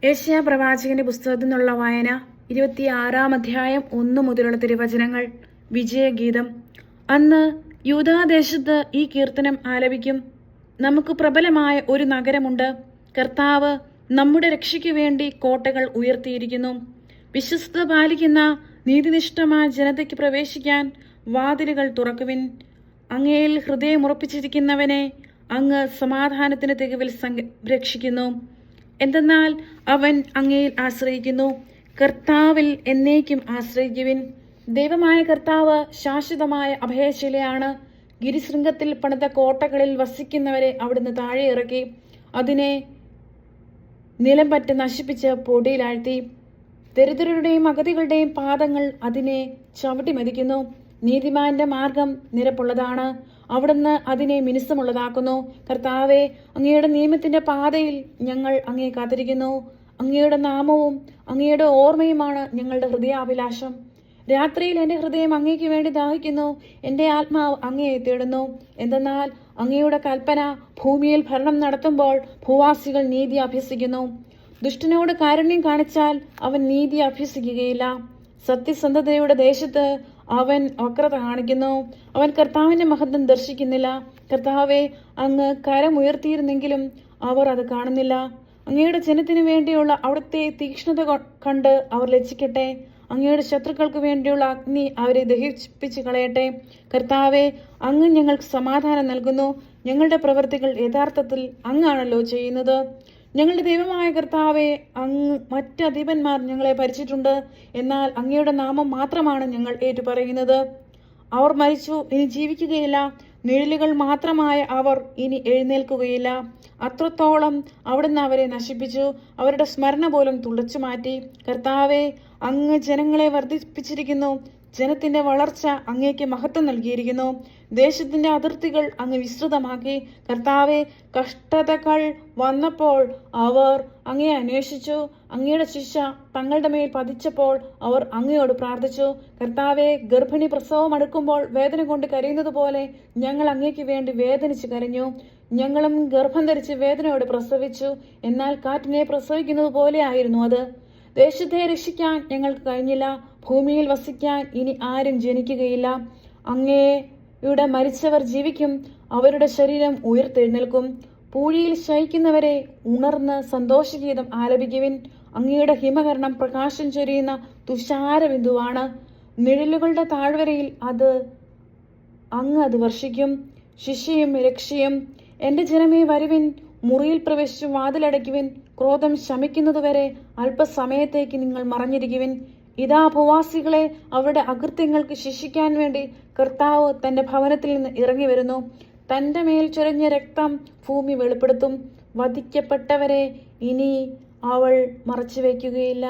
യെശയ്യാ പ്രവാചകന്റെ പുസ്തകത്തിൽ നിന്നുള്ള വായന 26-ാം അധ്യായം 1 മുതലുള്ള തിരുവചനങ്ങൾ. വിജയഗീതം. അന്ന് യൂദാദേശത്ത് ഈ കീർത്തനം ആലപിക്കും. നമുക്ക് പ്രബലമായ ഒരു നഗരമുണ്ട്. കർത്താവ് നമ്മുടെ രക്ഷയ്ക്കു വേണ്ടി കോട്ടകൾ ഉയർത്തിയിരിക്കുന്നു. വിശ്വസ്തത പാലിക്കുന്ന നീതിനിഷ്ഠമായ ജനതയ്ക്ക് പ്രവേശിക്കാൻ വാതിലുകൾ തുറക്കുവിൻ. അങ്ങയിൽ ഹൃദയമുറപ്പിച്ചിരിക്കുന്നവനെ അങ്ങ് സമാധാനത്തിന് തികവിൽ സംരക്ഷിക്കുന്നു. എന്തെന്നാൽ അവൻ അങ്ങയിൽ ആശ്രയിക്കുന്നു. കർത്താവിൽ എന്നേക്കും ആശ്രയിക്കുവിൻ. ദൈവമായ കർത്താവ് ശാശ്വതമായ അഭയശിലയാണ്. ഗിരിശൃംഗത്തിൽ പണിത കോട്ടകളിൽ വസിക്കുന്നവരെ അവിടുന്ന് താഴെ ഇറക്കി അതിനെ നിലം പറ്റ് നശിപ്പിച്ച് പൊടിയിലാഴ്ത്തി. ദരിദ്രരുടെയും അഗതികളുടെയും പാദങ്ങൾ അതിനെ ചവിട്ടി മതിക്കുന്നു. നീതിമാന്റെ മാർഗം നിരപ്പുള്ളതാണ്, അവിടുന്ന് അതിനെ മിനുസമുള്ളതാക്കുന്നു. കർത്താവെ, അങ്ങയുടെ നിയമത്തിന്റെ പാതയിൽ ഞങ്ങൾ അങ്ങയെ കാത്തിരിക്കുന്നു. അങ്ങയുടെ നാമവും അങ്ങയുടെ ഓർമ്മയുമാണ് ഞങ്ങളുടെ ഹൃദയാഭിലാഷം. രാത്രിയിൽ എൻ്റെ ഹൃദയം അങ്ങയ്ക്ക് വേണ്ടി ദാഹിക്കുന്നു. എൻ്റെ ആത്മാവ് അങ്ങയെ തേടുന്നു. എന്തെന്നാൽ അങ്ങയുടെ കൽപ്പന ഭൂമിയിൽ ഭരണം നടത്തുമ്പോൾ ഭൂവാസികൾ നീതി അഭ്യസിക്കുന്നു. ദുഷ്ടനോട് കാരുണ്യം കാണിച്ചാൽ അവൻ നീതി അഭ്യസിക്കുകയില്ല. സത്യസന്ധതയുടെ ദേശത്ത് അവൻ വക്രത കാണിക്കുന്നു. അവൻ കർത്താവിന്റെ മഹത്വം ദർശിക്കുന്നില്ല. കർത്താവെ, അങ്ങ് കരമുയർത്തിയിരുന്നെങ്കിലും അവർ അത് കാണുന്നില്ല. അങ്ങയുടെ ജനത്തിനു വേണ്ടിയുള്ള അവിടുത്തെ തീക്ഷ്ണത കണ്ട് അവർ ലജ്ജിക്കട്ടെ. അങ്ങയുടെ ശത്രുക്കൾക്ക് വേണ്ടിയുള്ള അഗ്നി അവരെ ദഹിപ്പിച്ച് കളയട്ടെ. കർത്താവെ, അങ്ങ് ഞങ്ങൾക്ക് സമാധാനം നൽകുന്നു. ഞങ്ങളുടെ പ്രവൃത്തികൾ യഥാർത്ഥത്തിൽ അങ്ങാണല്ലോ ചെയ്യുന്നത്. ഞങ്ങളുടെ ദൈവമായ കർത്താവെ, അങ്ങ് മറ്റ് അധിപന്മാർ ഞങ്ങളെ ഭരിച്ചിട്ടുണ്ട്, എന്നാൽ അങ്ങയുടെ നാമം മാത്രമാണ് ഞങ്ങൾ ഏറ്റുപറയുന്നത്. അവർ മരിച്ചു, ഇനി ജീവിക്കുകയില്ല. നിഴലുകൾ മാത്രമായ അവർ ഇനി എഴുന്നേൽക്കുകയില്ല. അത്രത്തോളം അവിടുന്ന് അവരെ നശിപ്പിച്ചു. അവരുടെ സ്മരണ പോലും തുളച്ചു മാറ്റി. കർത്താവെ, അങ്ങ് ജനങ്ങളെ വർദ്ധിപ്പിച്ചിരിക്കുന്നു. ജനത്തിന്റെ വളർച്ച അങ്ങേക്ക് മഹത്വം നൽകിയിരിക്കുന്നു. ദേശത്തിന്റെ അതിർത്തികൾ അങ്ങ് വിസ്തൃതമാക്കി. കർത്താവെ, കഷ്ടതകൾ വന്നപ്പോൾ അവർ അങ്ങയെ അന്വേഷിച്ചു. അങ്ങയുടെ ശിക്ഷ തങ്ങളുടെ മേൽ പതിച്ചപ്പോൾ അവർ അങ്ങയോട് പ്രാർത്ഥിച്ചു. കർത്താവെ, ഗർഭിണി പ്രസവം അടുക്കുമ്പോൾ വേദന കൊണ്ട് കരയുന്നത് പോലെ ഞങ്ങൾ അങ്ങേക്ക് വേണ്ടി വേദനിച്ച് കരഞ്ഞു. ഞങ്ങളും ഗർഭം ധരിച്ച് വേദനയോടെ പ്രസവിച്ചു. എന്നാൽ കാറ്റിനെ പ്രസവിക്കുന്നത് പോലെ ആയിരുന്നു അത്. ദേശത്തെ രക്ഷിക്കാൻ ഞങ്ങൾക്ക് കഴിഞ്ഞില്ല. ഭൂമിയിൽ വസിക്കാൻ ഇനി ആരും ജനിക്കുകയില്ല. അങ്ങയുടെ മരിച്ചവർ ജീവിക്കും. അവരുടെ ശരീരം ഉയർത്തെഴുന്നേൽക്കും. പൂഴിയിൽ ശയിക്കുന്നവരെ ഉണർന്ന് സന്തോഷഗീതം ആലപിക്കുവിൻ. അങ്ങയുടെ ഹിമകരണം പ്രകാശം ചൊരിയുന്ന തുഷാര ബിന്ദുവാണ്. നിഴലുകളുടെ താഴ്വരയിൽ അങ്ങ് അത് വർഷിക്കും. ശിക്ഷയും രക്ഷയും. എന്റെ ജനമേ, വരുവിൻ. മുറിയിൽ പ്രവേശിച്ച് വാതിലടയ്ക്കുവിൻ. ക്രോധം ശമിക്കുന്നതുവരെ അല്പസമയത്തേക്ക് നിങ്ങൾ മറഞ്ഞിരിക്കുവിൻ. ഇതാ, ഭൂവാസികളെ അവരുടെ അകൃത്യങ്ങൾക്ക് ശിക്ഷിക്കാൻ വേണ്ടി കർത്താവ് തന്റെ ഭവനത്തിൽ നിന്ന് ഇറങ്ങി വരുന്നു. തന്റെ മേൽ ചൊരിഞ്ഞ രക്തം ഭൂമി വെളിപ്പെടുത്തും. വധിക്കപ്പെട്ടവരെ ഇനി അവൾ മറച്ചു വയ്ക്കുകയില്ല.